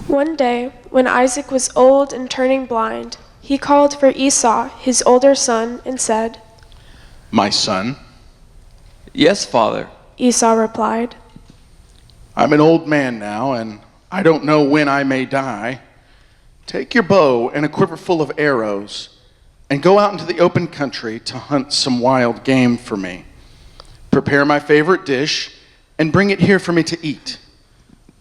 One day, when Isaac was old and turning blind, he called for Esau, his older son, and said, "My son." "Yes, father." Esau replied, "I'm an old man now, and I don't know when I may die. Take your bow and a quiver full of arrows, and go out into the open country to hunt some wild game for me. Prepare my favorite dish, and bring it here for me to eat.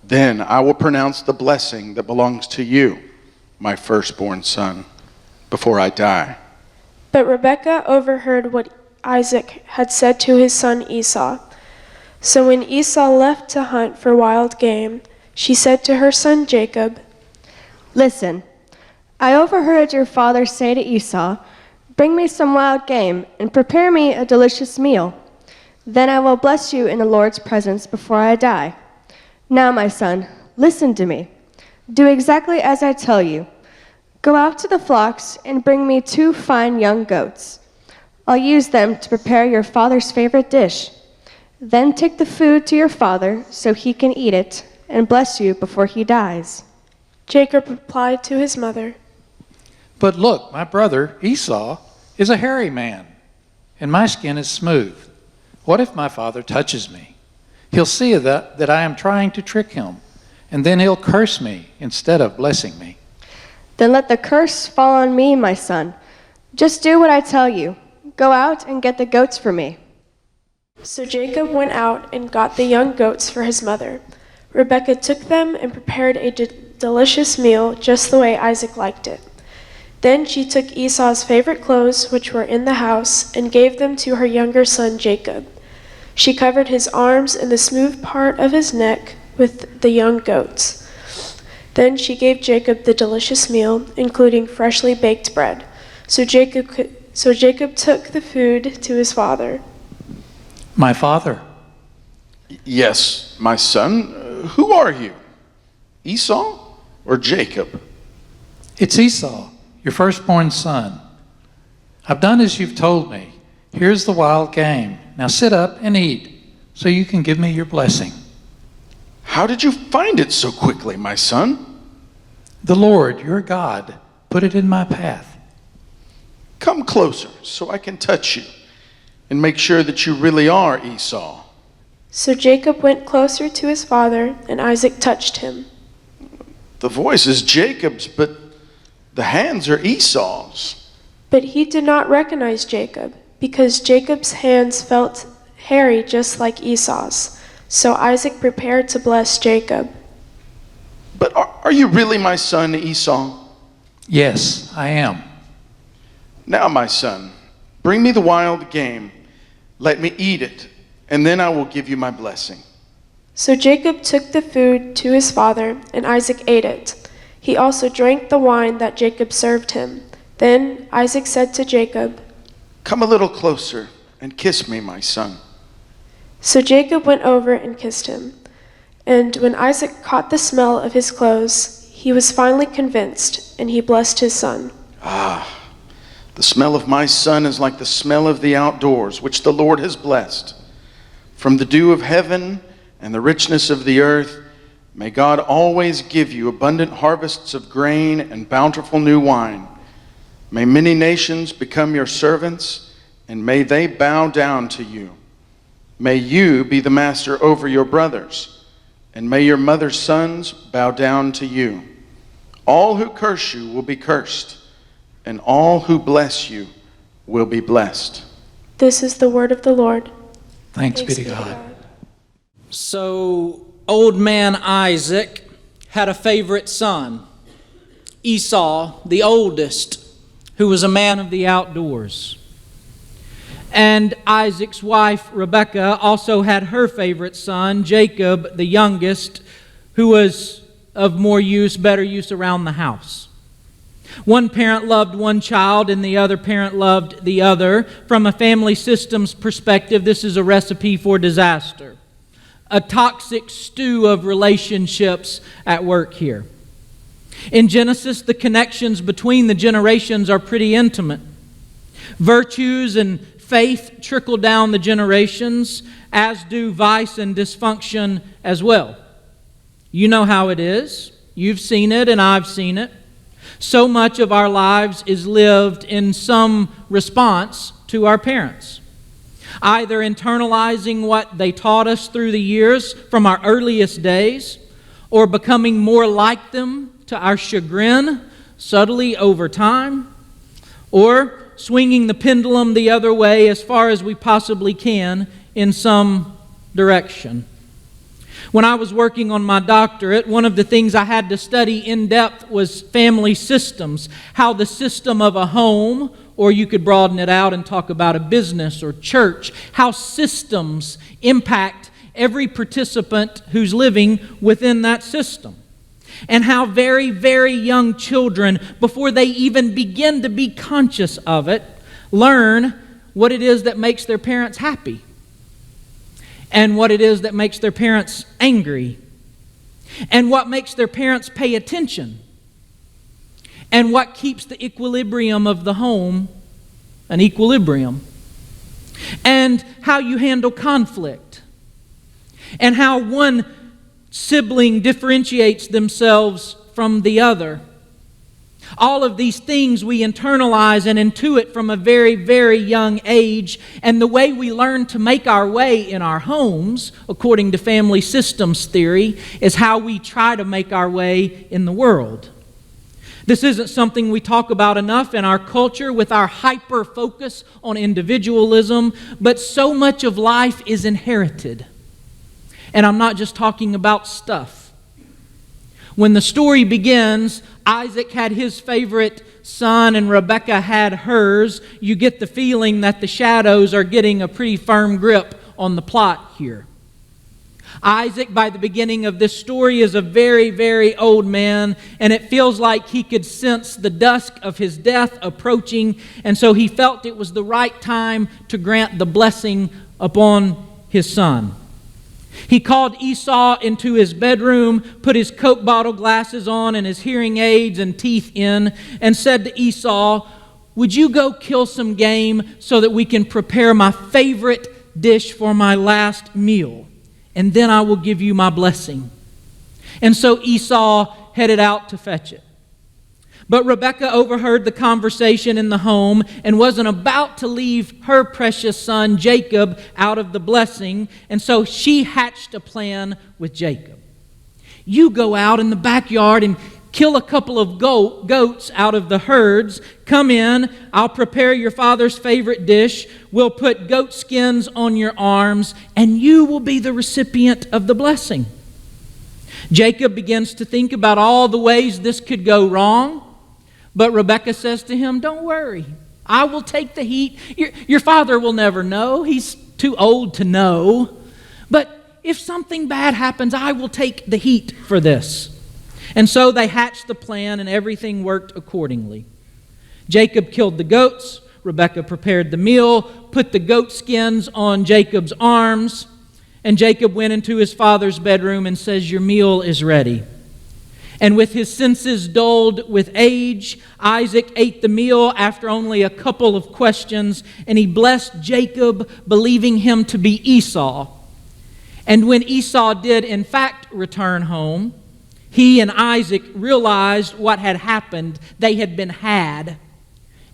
Then I will pronounce the blessing that belongs to you, my firstborn son, before I die." But Rebekah overheard what Isaac had said to his son Esau. So when Esau left to hunt for wild game, she said to her son Jacob, "Listen, I overheard your father say to Esau, 'Bring me some wild game and prepare me a delicious meal. Then I will bless you in the Lord's presence before I die.' Now, my son, listen to me. Do exactly as I tell you. Go out to the flocks and bring me 2 fine young goats. I'll use them to prepare your father's favorite dish. Then take the food to your father so he can eat it and bless you before he dies." Jacob replied to his mother, "But look, my brother Esau is a hairy man, and my skin is smooth. What if my father touches me? He'll see that I am trying to trick him, and then he'll curse me instead of blessing me." "Then let the curse fall on me, my son. Just do what I tell you. Go out and get the goats for me." So Jacob went out and got the young goats for his mother. Rebekah took them and prepared a delicious meal just the way Isaac liked it. Then she took Esau's favorite clothes, which were in the house, and gave them to her younger son Jacob. She covered his arms and the smooth part of his neck with the young goats. Then she gave Jacob the delicious meal, including freshly baked bread. So Jacob took the food to his father. "My father." "Yes, my son. Who are you? Esau or Jacob?" "It's Esau, your firstborn son. I've done as you've told me. Here's the wild game. Now sit up and eat, so you can give me your blessing." "How did you find it so quickly, my son?" "The Lord, your God, put it in my path." "Come closer so I can touch you and make sure that you really are Esau." So Jacob went closer to his father, and Isaac touched him. "The voice is Jacob's, but the hands are Esau's." But he did not recognize Jacob, because Jacob's hands felt hairy just like Esau's. So Isaac prepared to bless Jacob. "But are you really my son, Esau?" "Yes, I am." "Now, my son, bring me the wild game. Let me eat it, and then I will give you my blessing." So Jacob took the food to his father, and Isaac ate it. He also drank the wine that Jacob served him. Then Isaac said to Jacob, "Come a little closer and kiss me, my son." So Jacob went over and kissed him. And when Isaac caught the smell of his clothes, he was finally convinced, and he blessed his son. The smell of my son is like the smell of the outdoors, which the Lord has blessed. From the dew of heaven and the richness of the earth, may God always give you abundant harvests of grain and bountiful new wine. May many nations become your servants, and may they bow down to you. May you be the master over your brothers, and may your mother's sons bow down to you. All who curse you will be cursed, and all who bless you will be blessed." This is the word of the Lord. Thanks be to God. So, old man Isaac had a favorite son, Esau, the oldest, who was a man of the outdoors. And Isaac's wife, Rebekah, also had her favorite son, Jacob, the youngest, who was of more use, better use around the house. One parent loved one child and the other parent loved the other. From a family systems perspective, this is a recipe for disaster. A toxic stew of relationships at work here. In Genesis, the connections between the generations are pretty intimate. Virtues and faith trickle down the generations, as do vice and dysfunction as well. You know how it is. You've seen it and I've seen it. So much of our lives is lived in some response to our parents. Either internalizing what they taught us through the years from our earliest days, or becoming more like them to our chagrin subtly over time, or swinging the pendulum the other way as far as we possibly can in some direction. When I was working on my doctorate, one of the things I had to study in depth was family systems, how the system of a home, or you could broaden it out and talk about a business or church, how systems impact every participant who's living within that system. And how very, very young children, before they even begin to be conscious of it, learn what it is that makes their parents happy and what it is that makes their parents angry and what makes their parents pay attention and what keeps the equilibrium of the home an equilibrium, and how you handle conflict, and how one sibling differentiates themselves from the other. All of these things we internalize and intuit from a very, very young age, and the way we learn to make our way in our homes, according to family systems theory, is how we try to make our way in the world. This isn't something we talk about enough in our culture with our hyper-focus on individualism, but so much of life is inherited. And I'm not just talking about stuff. When the story begins, Isaac had his favorite son and Rebekah had hers. You get the feeling that the shadows are getting a pretty firm grip on the plot here. Isaac, by the beginning of this story, is a very, very old man, and it feels like he could sense the dusk of his death approaching, and so he felt it was the right time to grant the blessing upon his son. He called Esau into his bedroom, put his Coke bottle glasses on and his hearing aids and teeth in, and said to Esau, "Would you go kill some game so that we can prepare my favorite dish for my last meal? And then I will give you my blessing." And so Esau headed out to fetch it. But Rebekah overheard the conversation in the home and wasn't about to leave her precious son Jacob out of the blessing, and so she hatched a plan with Jacob. "You go out in the backyard and kill a couple of goats out of the herds. Come in, I'll prepare your father's favorite dish. We'll put goat skins on your arms, and you will be the recipient of the blessing." Jacob begins to think about all the ways this could go wrong, but Rebekah says to him, "Don't worry, I will take the heat. Your father will never know. He's too old to know. But if something bad happens, I will take the heat for this." And so they hatched the plan, and everything worked accordingly. Jacob killed the goats. Rebekah prepared the meal, put the goat skins on Jacob's arms, and Jacob went into his father's bedroom and says, "Your meal is ready." And with his senses dulled with age, Isaac ate the meal after only a couple of questions, and he blessed Jacob, believing him to be Esau. And when Esau did in fact return home, he and Isaac realized what had happened. They had been had.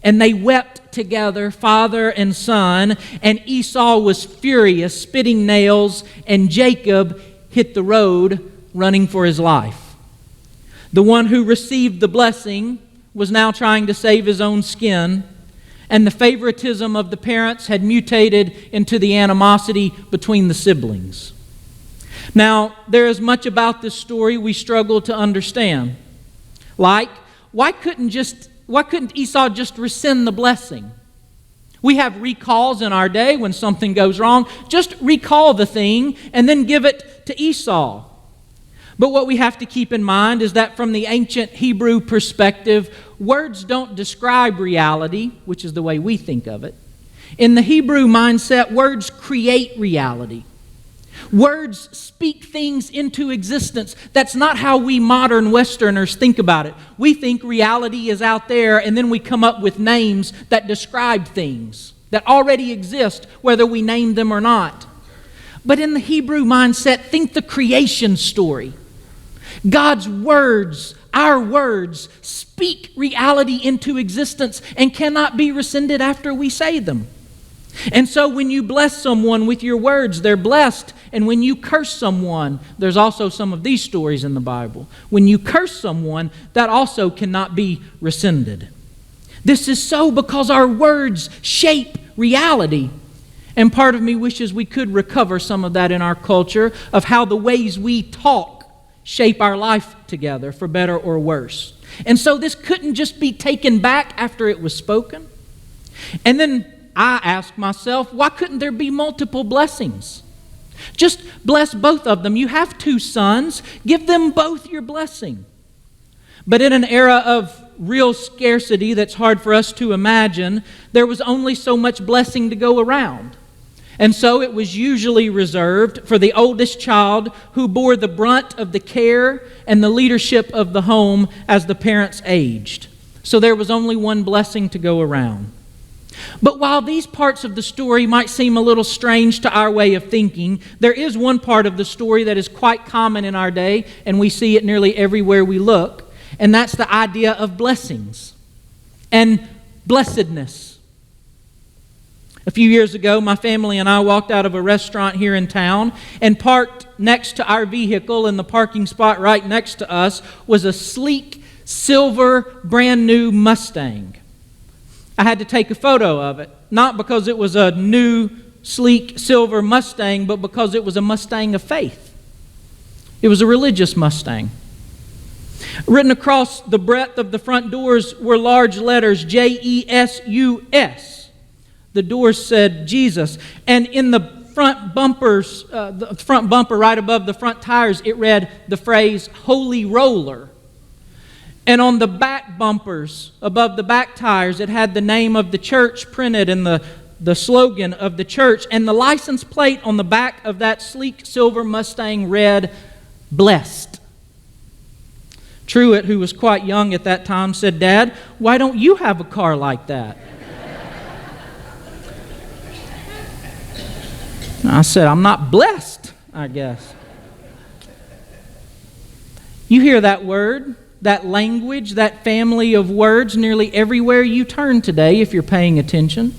And they wept together, father and son, and Esau was furious, spitting nails, and Jacob hit the road, running for his life. The one who received the blessing was now trying to save his own skin, and the favoritism of the parents had mutated into the animosity between the siblings. Now, there is much about this story we struggle to understand. Like, why couldn't Esau just rescind the blessing? We have recalls in our day when something goes wrong. Just recall the thing and then give it to Esau. But what we have to keep in mind is that from the ancient Hebrew perspective, words don't describe reality, which is the way we think of it. In the Hebrew mindset, words create reality. Words speak things into existence. That's not how we modern Westerners think about it. We think reality is out there, and then we come up with names that describe things that already exist, whether we name them or not. But in the Hebrew mindset, think the creation story. God's words, our words, speak reality into existence and cannot be rescinded after we say them. And so when you bless someone with your words, they're blessed. And when you curse someone, there's also some of these stories in the Bible. When you curse someone, that also cannot be rescinded. This is so because our words shape reality. And part of me wishes we could recover some of that in our culture, of how the ways we talk shape our life together, for better or worse. And so this couldn't just be taken back after it was spoken. And then I ask myself, why couldn't there be multiple blessings? Just bless both of them. You have 2 sons. Give them both your blessing. But in an era of real scarcity that's hard for us to imagine, there was only so much blessing to go around. And so it was usually reserved for the oldest child, who bore the brunt of the care and the leadership of the home as the parents aged. So there was only one blessing to go around. But while these parts of the story might seem a little strange to our way of thinking, there is one part of the story that is quite common in our day, and we see it nearly everywhere we look, and that's the idea of blessings and blessedness. A few years ago, my family and I walked out of a restaurant here in town and parked next to our vehicle. In the parking spot right next to us was a sleek, silver, brand new Mustang. I had to take a photo of it, not because it was a new, sleek, silver Mustang, but because it was a Mustang of faith. It was a religious Mustang. Written across the breadth of the front doors were large letters, Jesus. The doors said Jesus. And in the front bumpers, the front bumper right above the front tires, it read the phrase, Holy Roller. And on the back bumpers, above the back tires, it had the name of the church printed and the slogan of the church. And the license plate on the back of that sleek silver Mustang read, Blessed. Truett, who was quite young at that time, said, Dad, why don't you have a car like that? I said, I'm not blessed, I guess. You hear that word, that language, that family of words nearly everywhere you turn today if you're paying attention.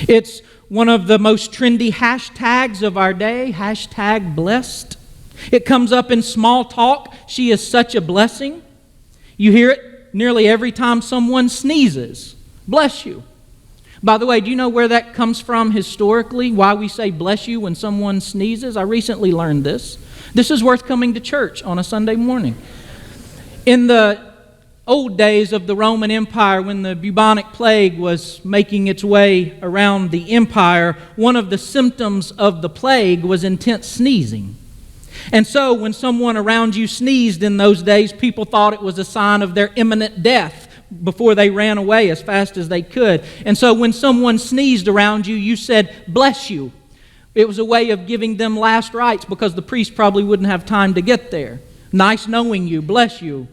It's one of the most trendy hashtags of our day, hashtag blessed. It comes up in small talk, she is such a blessing. You hear it nearly every time someone sneezes, bless you. By the way, do you know where that comes from historically, why we say bless you when someone sneezes? I recently learned this. This is worth coming to church on a Sunday morning. In the old days of the Roman Empire, when the bubonic plague was making its way around the empire, one of the symptoms of the plague was intense sneezing. And so when someone around you sneezed in those days, people thought it was a sign of their imminent death before they ran away as fast as they could. And so when someone sneezed around you, you said, bless you. It was a way of giving them last rites because the priest probably wouldn't have time to get there. Nice knowing you, bless you.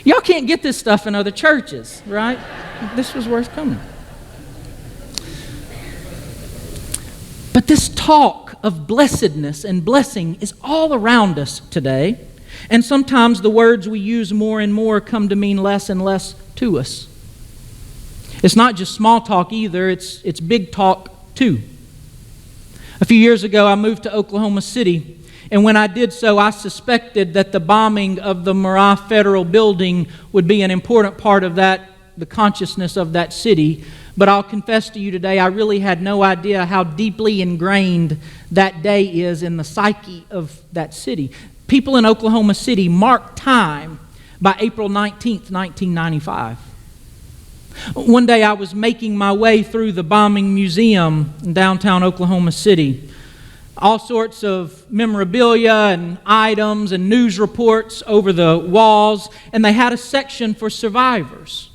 Y'all can't get this stuff in other churches, right? This was worth coming. But this talk of blessedness and blessing is all around us today. And sometimes the words we use more and more come to mean less and less to us. It's not just small talk either, it's big talk too. A few years ago, I moved to Oklahoma City, and when I did so, I suspected that the bombing of the Murrah Federal Building would be an important part of that, the consciousness of that city. But I'll confess to you today, I really had no idea how deeply ingrained that day is in the psyche of that city. People in Oklahoma City mark time by April 19th, 1995. One day I was making my way through the bombing museum in downtown Oklahoma City. All sorts of memorabilia and items and news reports over the walls, and they had a section for survivors.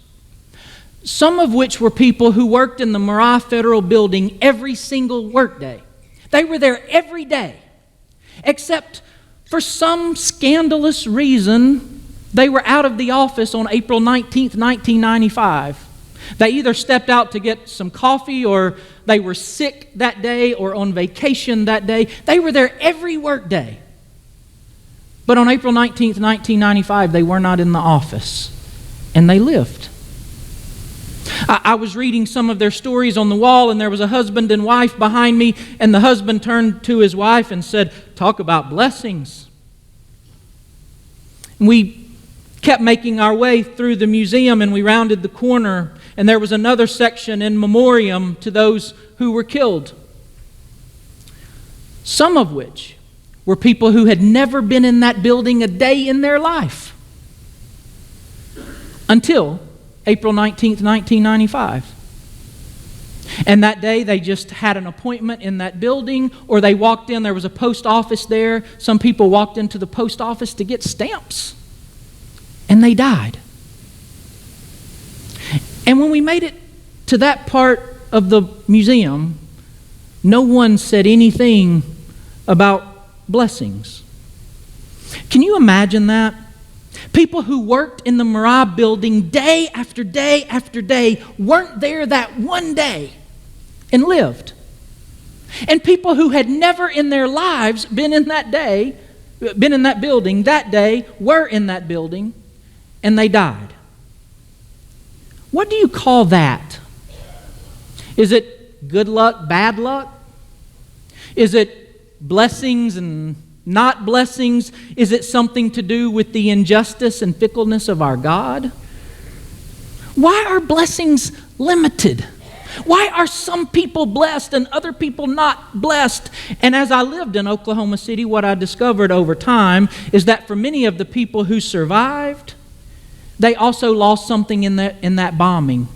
Some of which were people who worked in the Murrah Federal Building every single workday. They were there every day, except for some scandalous reason, they were out of the office on April 19th, 1995. They either stepped out to get some coffee or they were sick that day or on vacation that day. They were there every work day. But on April 19th, 1995, they were not in the office, and they lived. I was reading some of their stories on the wall, and there was a husband and wife behind me, and the husband turned to his wife and said, "Talk about blessings." We kept making our way through the museum, and we rounded the corner, and there was another section in memoriam to those who were killed, some of which were people who had never been in that building a day in their life until April 19th, 1995. And that day they just had an appointment in that building, or they walked in, there was a post office there. Some people walked into the post office to get stamps, and they died. And when we made it to that part of the museum, no one said anything about blessings. Can you imagine that? People who worked in the Marat building day after day after day weren't there that one day and lived. And people who had never in their lives been in that building that day were in that building, and they died. What do you call that? Is it good luck, bad luck? Is it blessings and not blessings? Is it something to do with the injustice and fickleness of our God? Why are blessings limited? Why are some people blessed and other people not blessed? And as I lived in Oklahoma City, what I discovered over time is that for many of the people who survived, they also lost something in that bombing.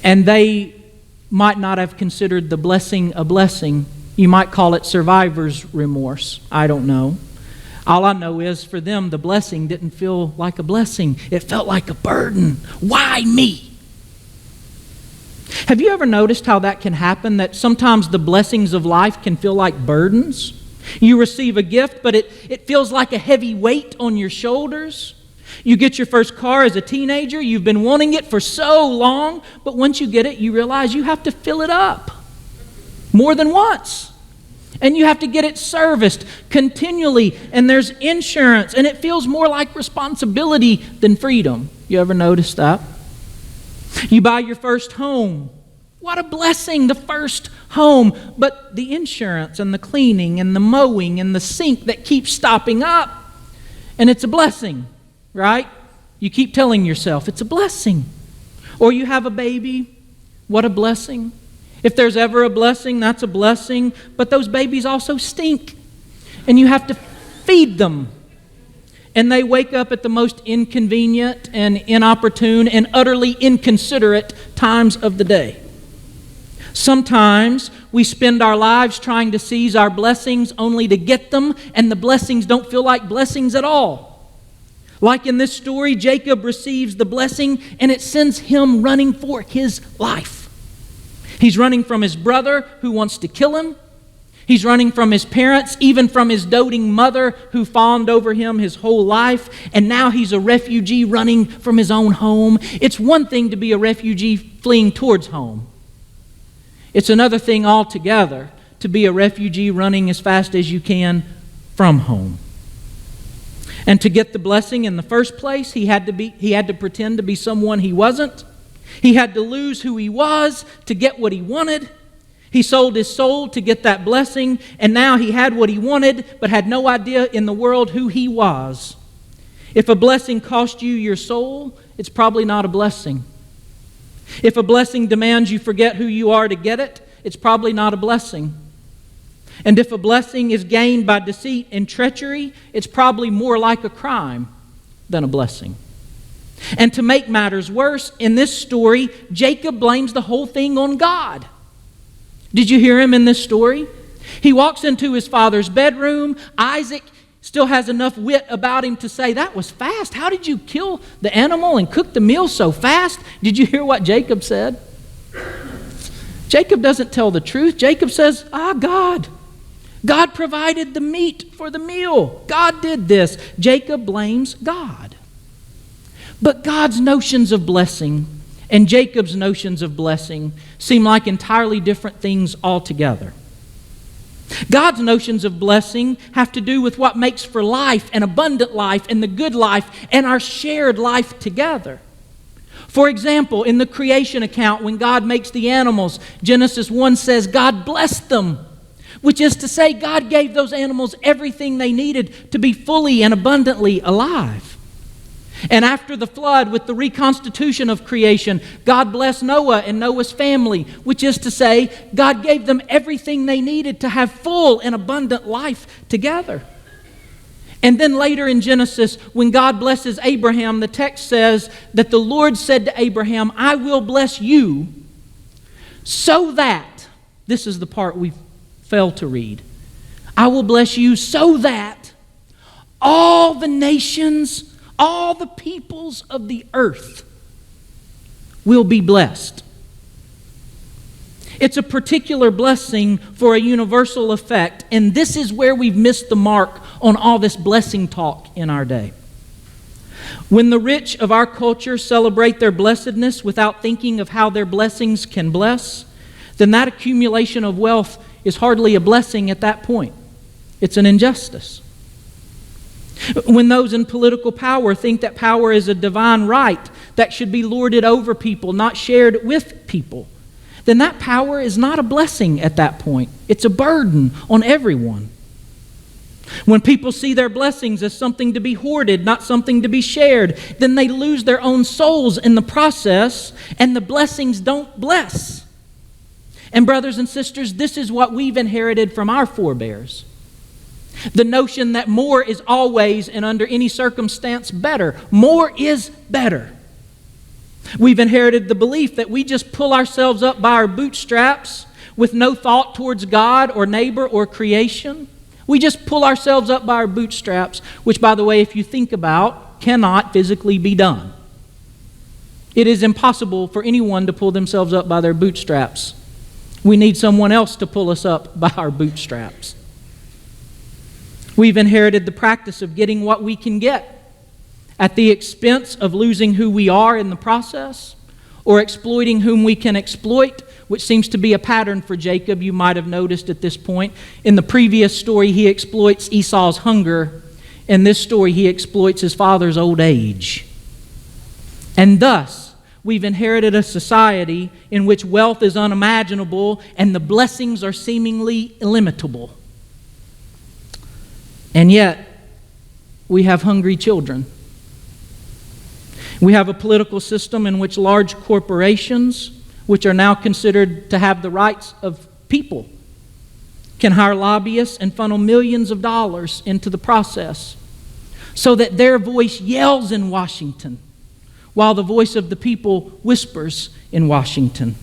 And they might not have considered the blessing a blessing. You might call it survivor's remorse. I don't know. All I know is for them, the blessing didn't feel like a blessing. It felt like a burden. Why me? Have you ever noticed how that can happen? That sometimes the blessings of life can feel like burdens? You receive a gift, but it feels like a heavy weight on your shoulders. You get your first car as a teenager. You've been wanting it for so long, but once you get it, you realize you have to fill it up more than once. And you have to get it serviced continually, and there's insurance, and it feels more like responsibility than freedom. You ever notice that? You buy your first home. What a blessing, the first home. But the insurance and the cleaning and the mowing and the sink that keeps stopping up, and it's a blessing, right? You keep telling yourself it's a blessing. Or you have a baby. What a blessing. If there's ever a blessing, that's a blessing. But those babies also stink. And you have to feed them. And they wake up at the most inconvenient and inopportune and utterly inconsiderate times of the day. Sometimes we spend our lives trying to seize our blessings only to get them, and the blessings don't feel like blessings at all. Like in this story, Jacob receives the blessing, and it sends him running for his life. He's running from his brother who wants to kill him. He's running from his parents, even from his doting mother who fawned over him his whole life. And now he's a refugee running from his own home. It's one thing to be a refugee fleeing towards home. It's another thing altogether to be a refugee running as fast as you can from home. And to get the blessing in the first place, he had to pretend to be someone he wasn't. He had to lose who he was to get what he wanted. He sold his soul to get that blessing, and now he had what he wanted, but had no idea in the world who he was. If a blessing cost you your soul, it's probably not a blessing. If a blessing demands you forget who you are to get it, it's probably not a blessing. And if a blessing is gained by deceit and treachery, it's probably more like a crime than a blessing. And to make matters worse, in this story, Jacob blames the whole thing on God. Did you hear him in this story? He walks into his father's bedroom. Isaac still has enough wit about him to say, "That was fast. How did you kill the animal and cook the meal so fast?" Did you hear what Jacob said? Jacob doesn't tell the truth. Jacob says, God. God provided the meat for the meal. God did this. Jacob blames God. But God's notions of blessing and Jacob's notions of blessing seem like entirely different things altogether. God's notions of blessing have to do with what makes for life and abundant life and the good life and our shared life together. For example, in the creation account, when God makes the animals, Genesis 1 says God blessed them, which is to say God gave those animals everything they needed to be fully and abundantly alive. And after the flood, with the reconstitution of creation, God blessed Noah and Noah's family, which is to say, God gave them everything they needed to have full and abundant life together. And then later in Genesis, when God blesses Abraham, the text says that the Lord said to Abraham, I will bless you so that, this is the part we fail to read, I will bless you so that all the nations, all the peoples of the earth will be blessed. It's a particular blessing for a universal effect, and this is where we've missed the mark on all this blessing talk in our day. When the rich of our culture celebrate their blessedness without thinking of how their blessings can bless, then that accumulation of wealth is hardly a blessing at that point. It's an injustice. When those in political power think that power is a divine right that should be lorded over people, not shared with people, then that power is not a blessing at that point. It's a burden on everyone. When people see their blessings as something to be hoarded, not something to be shared, then they lose their own souls in the process, and the blessings don't bless. And brothers and sisters, this is what we've inherited from our forebears. The notion that more is always and under any circumstance better. More is better. We've inherited the belief that we just pull ourselves up by our bootstraps with no thought towards God or neighbor or creation. We just pull ourselves up by our bootstraps, which, by the way, if you think about, cannot physically be done. It is impossible for anyone to pull themselves up by their bootstraps. We need someone else to pull us up by our bootstraps. We've inherited the practice of getting what we can get at the expense of losing who we are in the process, or exploiting whom we can exploit, which seems to be a pattern for Jacob. You might have noticed at this point. In the previous story, he exploits Esau's hunger. In this story, he exploits his father's old age. And thus, we've inherited a society in which wealth is unimaginable and the blessings are seemingly illimitable. And yet, we have hungry children. We have a political system in which large corporations, which are now considered to have the rights of people, can hire lobbyists and funnel millions of dollars into the process so that their voice yells in Washington while the voice of the people whispers in Washington.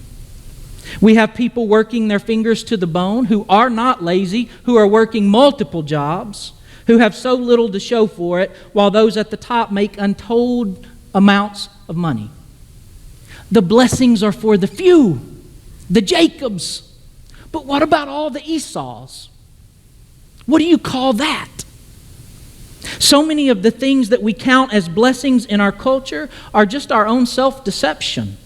We have people working their fingers to the bone who are not lazy, who are working multiple jobs, who have so little to show for it, while those at the top make untold amounts of money. The blessings are for the few, the Jacobs. But what about all the Esau's? What do you call that? So many of the things that we count as blessings in our culture are just our own self-deception,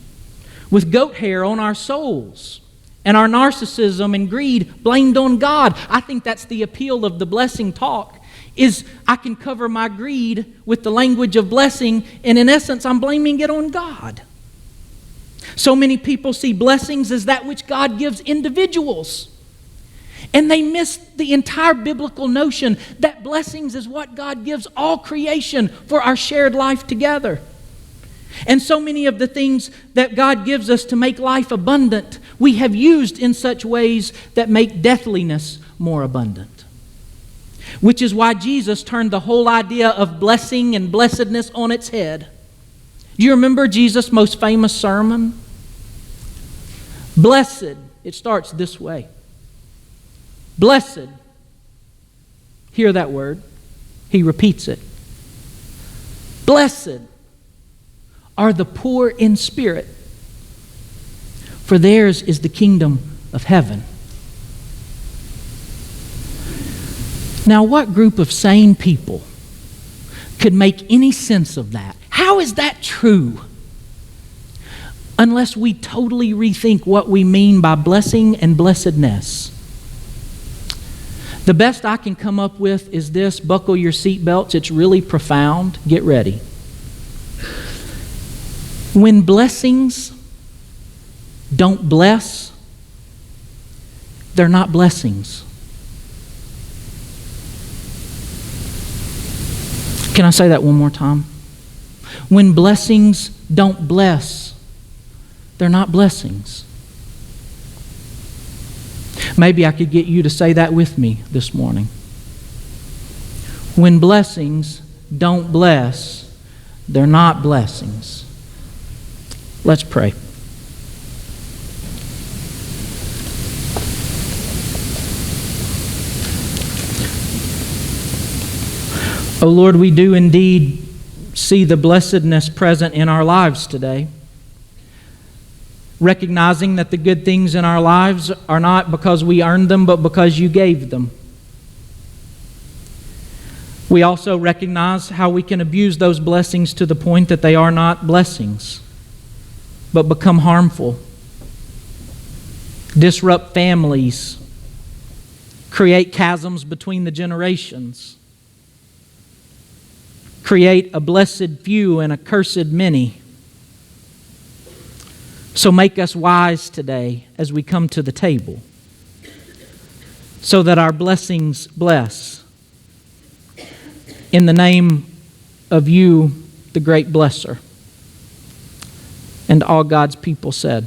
with goat hair on our souls and our narcissism and greed blamed on God. I think that's the appeal of the blessing talk, is I can cover my greed with the language of blessing, and in essence, I'm blaming it on God. So many people see blessings as that which God gives individuals, and they miss the entire biblical notion that blessings is what God gives all creation for our shared life together. And so many of the things that God gives us to make life abundant, we have used in such ways that make deathliness more abundant. Which is why Jesus turned the whole idea of blessing and blessedness on its head. Do you remember Jesus' most famous sermon? Blessed, it starts this way. Blessed, hear that word, he repeats it. Blessed are the poor in spirit, for theirs is the kingdom of heaven. Now, what group of sane people could make any sense of that? How is that true? unless we totally rethink what we mean by blessing and blessedness. The best I can come up with is this: buckle your seatbelts. It's really profound. Get ready. When blessings don't bless, they're not blessings. Can I say that one more time? When blessings don't bless, they're not blessings. Maybe I could get you to say that with me this morning. When blessings don't bless, they're not blessings. Let's pray. Oh Lord, we do indeed see the blessedness present in our lives today. Recognizing that the good things in our lives are not because we earned them, but because you gave them. We also recognize how we can abuse those blessings to the point that they are not blessings, but become harmful, disrupt families, create chasms between the generations, create a blessed few and a cursed many. So make us wise today as we come to the table, so that our blessings bless. In the name of you, the great blesser. And all God's people said,